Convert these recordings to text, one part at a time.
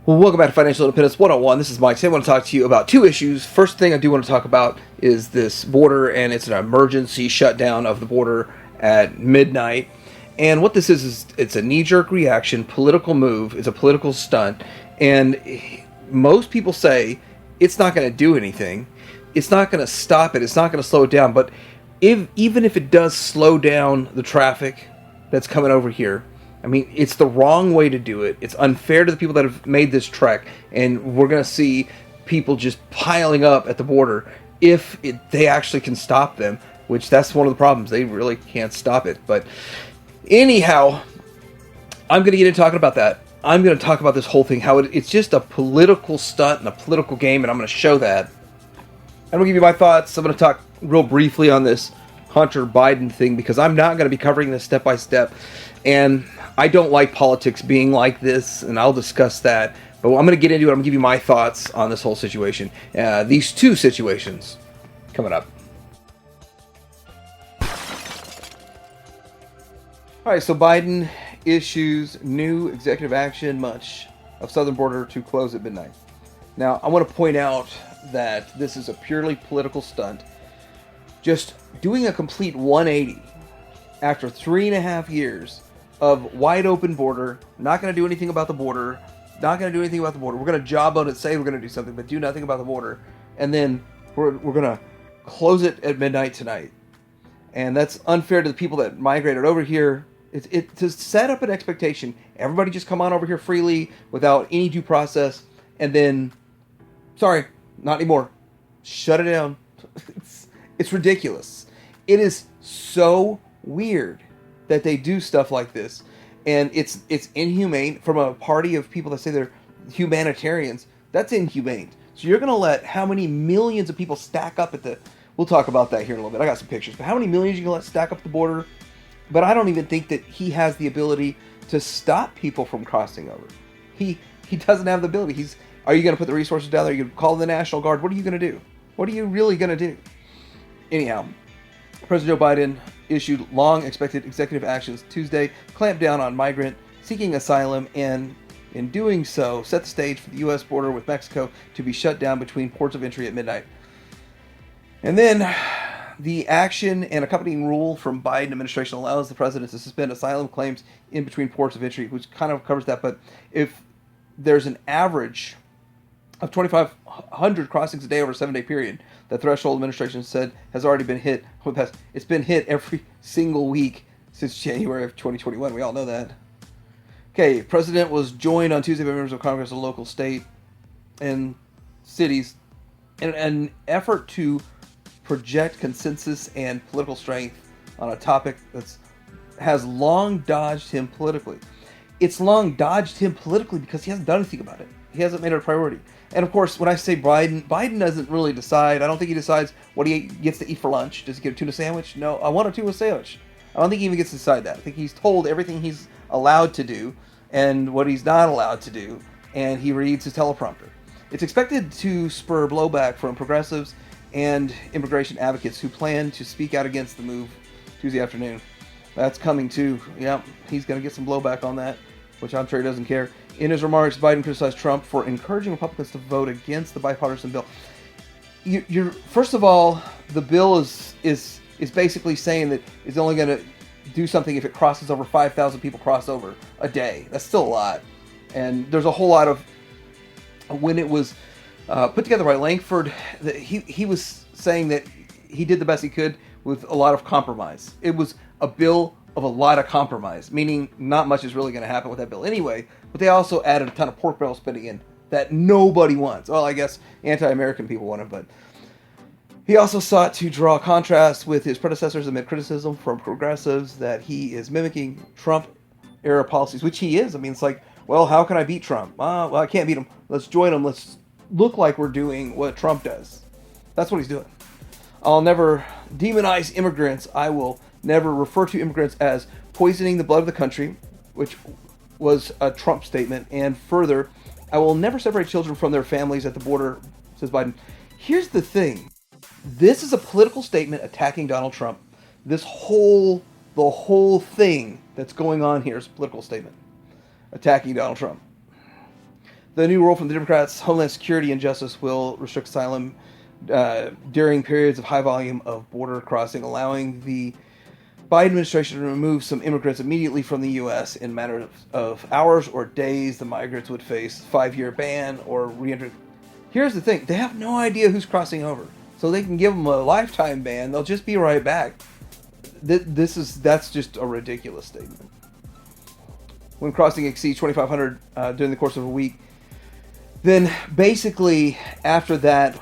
Well, welcome back to Financial Independence 101. This is Mike. Today I want to talk to you about two issues. First thing I do want to talk about is this border, and it's an emergency shutdown of the border at midnight. And what this is it's a knee-jerk reaction, political move. It's a political stunt. And most people say it's not going to do anything. It's not going to stop it. It's not going to slow it down. But even if it does slow down the traffic that's coming over here, I mean, it's the wrong way to do it. It's unfair to the people that have made this trek, and we're going to see people just piling up at the border if they actually can stop them, which that's one of the problems. They really can't stop it. But anyhow, I'm going to get into talking about that. I'm going to talk about this whole thing, how it's just a political stunt and a political game, and I'm going to show that. I'm going to give you my thoughts. I'm going to talk real briefly on this Hunter Biden thing, because I'm not going to be covering this step by step, and I don't like politics being like this, and I'll discuss that. But I'm going to get into it. I'm going to give you my thoughts on this whole situation. These two situations coming up. All right, so Biden issues new executive action, much of southern border to close at midnight. Now, I want to point out that this is a purely political stunt. Just doing a complete 180 after 3.5 years of wide open border, not going to do anything about the border, We're going to job on it, say we're going to do something, but do nothing about the border. And then we're going to close it at midnight tonight. And that's unfair to the people that migrated over here. It's to set up an expectation. Everybody just come on over here freely without any due process. And then, sorry, not anymore. Shut it down. It's ridiculous. It is so weird that they do stuff like this, and it's inhumane from a party of people that say they're humanitarians. That's inhumane. So you're going to let how many millions of people stack up at the... We'll talk about that here in a little bit. I got some pictures. But how many millions you going to let stack up the border? But I don't even think that he has the ability to stop people from crossing over. He doesn't have the ability. Are you going to put the resources down there? Are you going to call the National Guard? What are you going to do? What are you really going to do? Anyhow, President Joe Biden issued long-expected executive actions Tuesday, clamped down on migrant seeking asylum, and in doing so, set the stage for the U.S. border with Mexico to be shut down between ports of entry at midnight. And then the action and accompanying rule from Biden administration allows the president to suspend asylum claims in between ports of entry, which kind of covers that. But if there's an average of 2,500 crossings a day over a 7-day period, the threshold administration said has already been hit. It's been hit every single week since January of 2021. We all know that. Okay, President was joined on Tuesday by members of Congress of local, state, and cities in an effort to project consensus and political strength on a topic that has long dodged him politically. It's long dodged him politically because he hasn't done anything about it. He hasn't made it a priority. And of course, when I say Biden doesn't really decide. I don't think he decides what he gets to eat for lunch. Does he get a tuna sandwich? No, I want a tuna sandwich. I don't think he even gets to decide that. I think he's told everything he's allowed to do and what he's not allowed to do, and he reads his teleprompter. It's expected to spur blowback from progressives and immigration advocates who plan to speak out against the move Tuesday afternoon. That's coming too. Yeah, he's going to get some blowback on that, which I'm sure he doesn't care. In his remarks, Biden criticized Trump for encouraging Republicans to vote against the bipartisan bill. First of all, the bill is basically saying that it's only going to do something if it crosses over 5,000 people cross over a day. That's still a lot. And there's a whole lot of... When it was put together by Langford, he was saying that he did the best he could with a lot of compromise. It was a bill of a lot of compromise, meaning not much is really going to happen with that bill anyway, but they also added a ton of pork barrel spending in that nobody wants. Well, I guess anti-American people want it, but he also sought to draw contrast with his predecessors amid criticism from progressives that he is mimicking Trump-era policies, which he is. I mean, it's like, well, how can I beat Trump? Well, I can't beat him. Let's join him. Let's look like we're doing what Trump does. That's what he's doing. I'll never demonize immigrants. I will never refer to immigrants as poisoning the blood of the country, which was a Trump statement. And further, I will never separate children from their families at the border, says Biden. Here's the thing. This is a political statement attacking Donald Trump. The whole thing that's going on here is a political statement attacking Donald Trump. The new rule from the Democrats, Homeland Security and Justice, will restrict asylum during periods of high volume of border crossing, allowing the Biden administration to remove some immigrants immediately from the U.S. in a matter of hours or days. The migrants would face a 5-year ban or re-entry. Here's the thing. They have no idea who's crossing over. So they can give them a lifetime ban. They'll just be right back. That's just a ridiculous statement. When crossing exceeds 2,500 during the course of a week, then basically after that,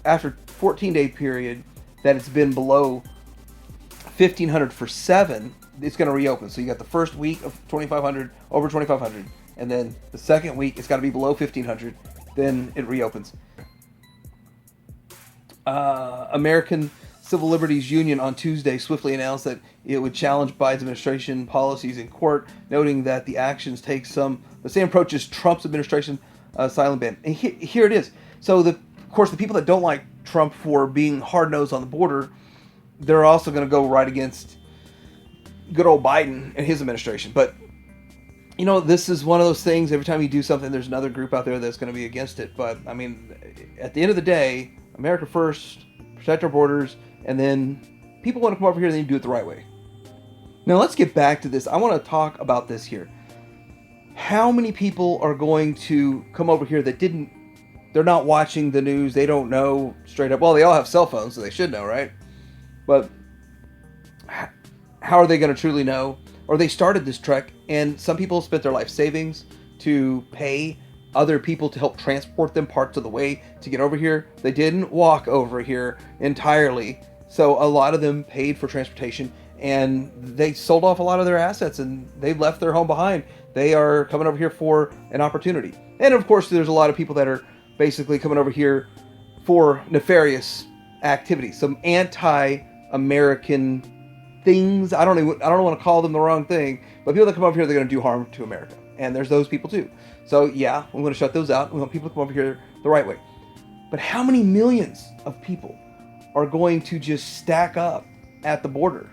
after 14-day period that it's been below 1,500 for 7, it's going to reopen. So you got the first week of 2,500, over 2,500, and then the second week it's got to be below 1,500, then it reopens. American Civil Liberties Union on Tuesday swiftly announced that it would challenge Biden's administration policies in court, noting that the actions take the same approach as Trump's administration asylum ban. And here it is. So of course, the people that don't like Trump for being hard-nosed on the border, they're also going to go right against good old Biden and his administration. But, this is one of those things, every time you do something, there's another group out there that's going to be against it. But, I mean, at the end of the day, America first, protect our borders, and then people want to come over here and then do it the right way. Now, let's get back to this. I want to talk about this here. How many people are going to come over here that they're not watching the news, they don't know straight up. Well, they all have cell phones, so they should know, right? But how are they going to truly know? Or they started this trek, and some people spent their life savings to pay other people to help transport them parts of the way to get over here. They didn't walk over here entirely, so a lot of them paid for transportation, and they sold off a lot of their assets, and they left their home behind. They are coming over here for an opportunity. And of course, there's a lot of people that are basically coming over here for nefarious activities, some anti-American things. I don't want to call them the wrong thing, but people that come over here, they're going to do harm to America. And there's those people too. So yeah, we want to shut those out. We want people to come over here the right way. But how many millions of people are going to just stack up at the border?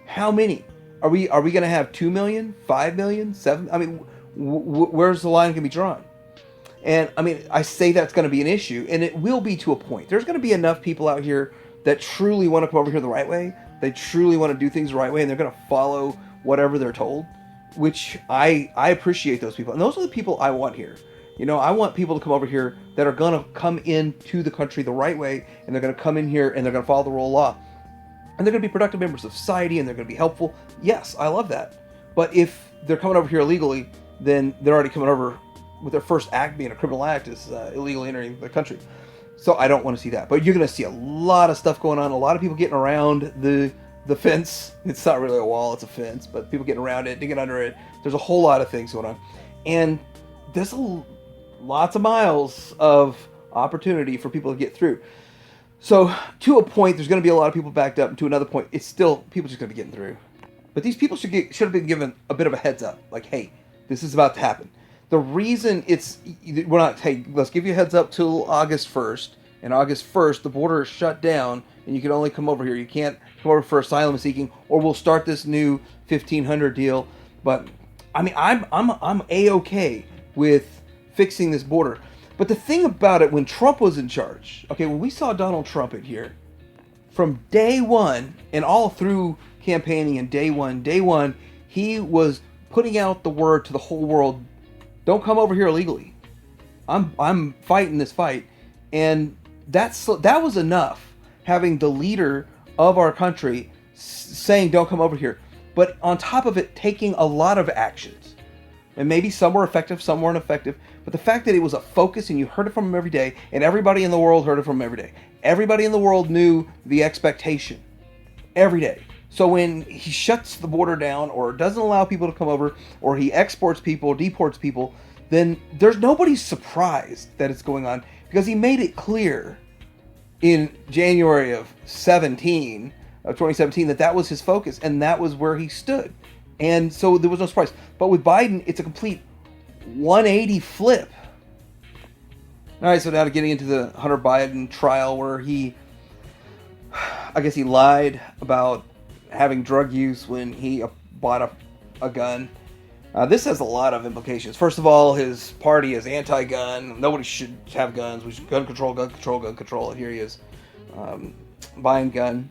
How many? Are we going to have 2 million, 5 million, 7? I mean, where's the line going to be drawn? And I mean, I say that's going to be an issue, and it will be to a point. There's going to be enough people out here that truly want to come over here the right way. They truly want to do things the right way, and they're going to follow whatever they're told, which I appreciate those people. And those are the people I want here. I want people to come over here that are going to come into the country the right way, and they're going to come in here and they're going to follow the rule of law. And they're going to be productive members of society, and they're going to be helpful. Yes, I love that. But if they're coming over here illegally, then they're already coming over with their first act being a criminal act, is illegally entering the country. So I don't want to see that. But you're going to see a lot of stuff going on, a lot of people getting around the fence. It's not really a wall, it's a fence, but people getting around it, digging under it. There's a whole lot of things going on. And there's lots of miles of opportunity for people to get through. So to a point, there's going to be a lot of people backed up, and to another point, it's still people just going to be getting through. But these people should have been given a bit of a heads up, like, hey, this is about to happen. The reason we're not, hey, let's give you a heads up till August 1st, and August 1st, the border is shut down, and you can only come over here. You can't come over for asylum seeking, or we'll start this new 1,500 deal. But I mean, I'm A-okay with fixing this border. But the thing about it, when Trump was in charge, okay, when we saw Donald Trump in here, from day one and all through campaigning and day one, he was putting out the word to the whole world: don't come over here illegally. I'm fighting this fight, and that was enough. Having the leader of our country saying don't come over here, but on top of it, taking a lot of actions, and maybe some were effective, some weren't effective. But the fact that it was a focus, and you heard it from him every day, and everybody in the world heard it from him every day. Everybody in the world knew the expectation every day. So when he shuts the border down, or doesn't allow people to come over, or he exports people, deports people, then there's nobody surprised that it's going on, because he made it clear in January of 2017, that was his focus, and that was where he stood. And so there was no surprise. But with Biden, it's a complete 180 flip. All right, so now getting into the Hunter Biden trial, where I guess he lied about having drug use when he bought a gun. This has a lot of implications. First of all, his party is anti-gun. Nobody should have guns. We should gun control, gun control, gun control. And here he is, buying gun.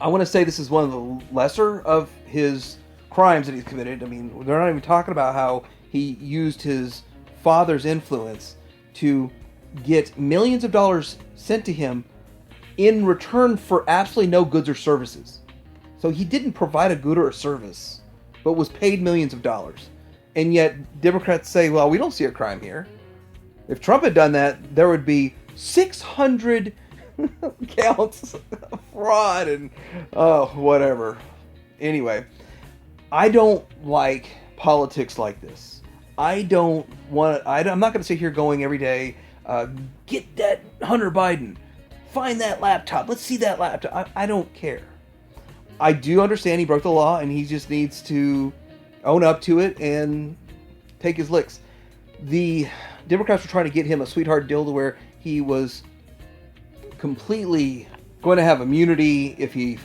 I want to say this is one of the lesser of his crimes that he's committed. I mean, they're not even talking about how he used his father's influence to get millions of dollars sent to him in return for absolutely no goods or services. So he didn't provide a good or a service, but was paid millions of dollars. And yet Democrats say, well, we don't see a crime here. If Trump had done that, there would be 600 counts of fraud and whatever. Anyway, I don't like politics like this. I'm not going to sit here going every day, get that Hunter Biden, find that laptop, let's see that laptop. I don't care. I do understand he broke the law and he just needs to own up to it and take his licks. The Democrats were trying to get him a sweetheart deal to where he was completely going to have immunity if he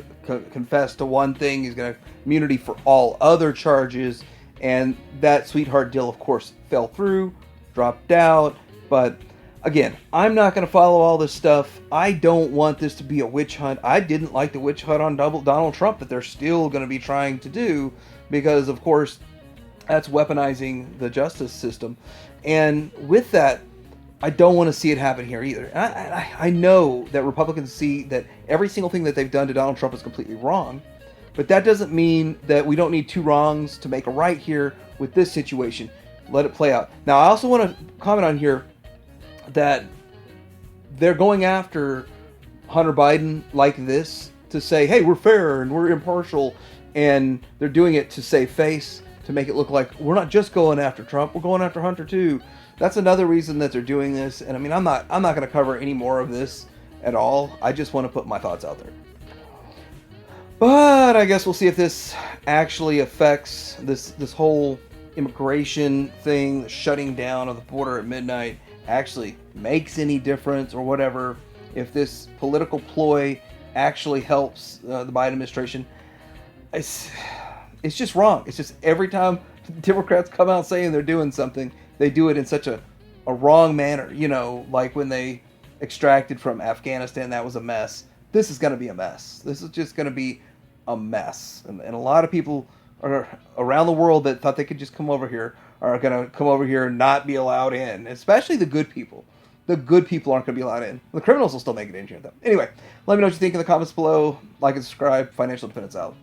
confessed to one thing. He's going to have immunity for all other charges. And that sweetheart deal, of course, fell through, dropped out. But again, I'm not going to follow all this stuff. I don't want this to be a witch hunt. I didn't like the witch hunt on Donald Trump that they're still going to be trying to do because, of course, that's weaponizing the justice system. And with that, I don't want to see it happen here either. I know that Republicans see that every single thing that they've done to Donald Trump is completely wrong. But that doesn't mean that we don't need two wrongs to make a right here with this situation. Let it play out. Now, I also want to comment on here that they're going after Hunter Biden like this to say, hey, we're fair and we're impartial. And they're doing it to save face, to make it look like we're not just going after Trump, we're going after Hunter too. That's another reason that they're doing this. And I mean, I'm not going to cover any more of this at all. I just want to put my thoughts out there. But I guess we'll see if this actually affects this whole immigration thing, shutting down of the border at midnight, actually makes any difference or whatever. If this political ploy actually helps the Biden administration, it's just wrong. It's just every time Democrats come out saying they're doing something, they do it in such a wrong manner. You know, like when they extracted from Afghanistan, that was a mess. This is going to be a mess. This is just going to be a mess. And a lot of people are around the world that thought they could just come over here are going to come over here and not be allowed in, especially the good people. The good people aren't going to be allowed in. The criminals will still make it in here, though. Anyway, let me know what you think in the comments below. Like and subscribe. Financial Independence out.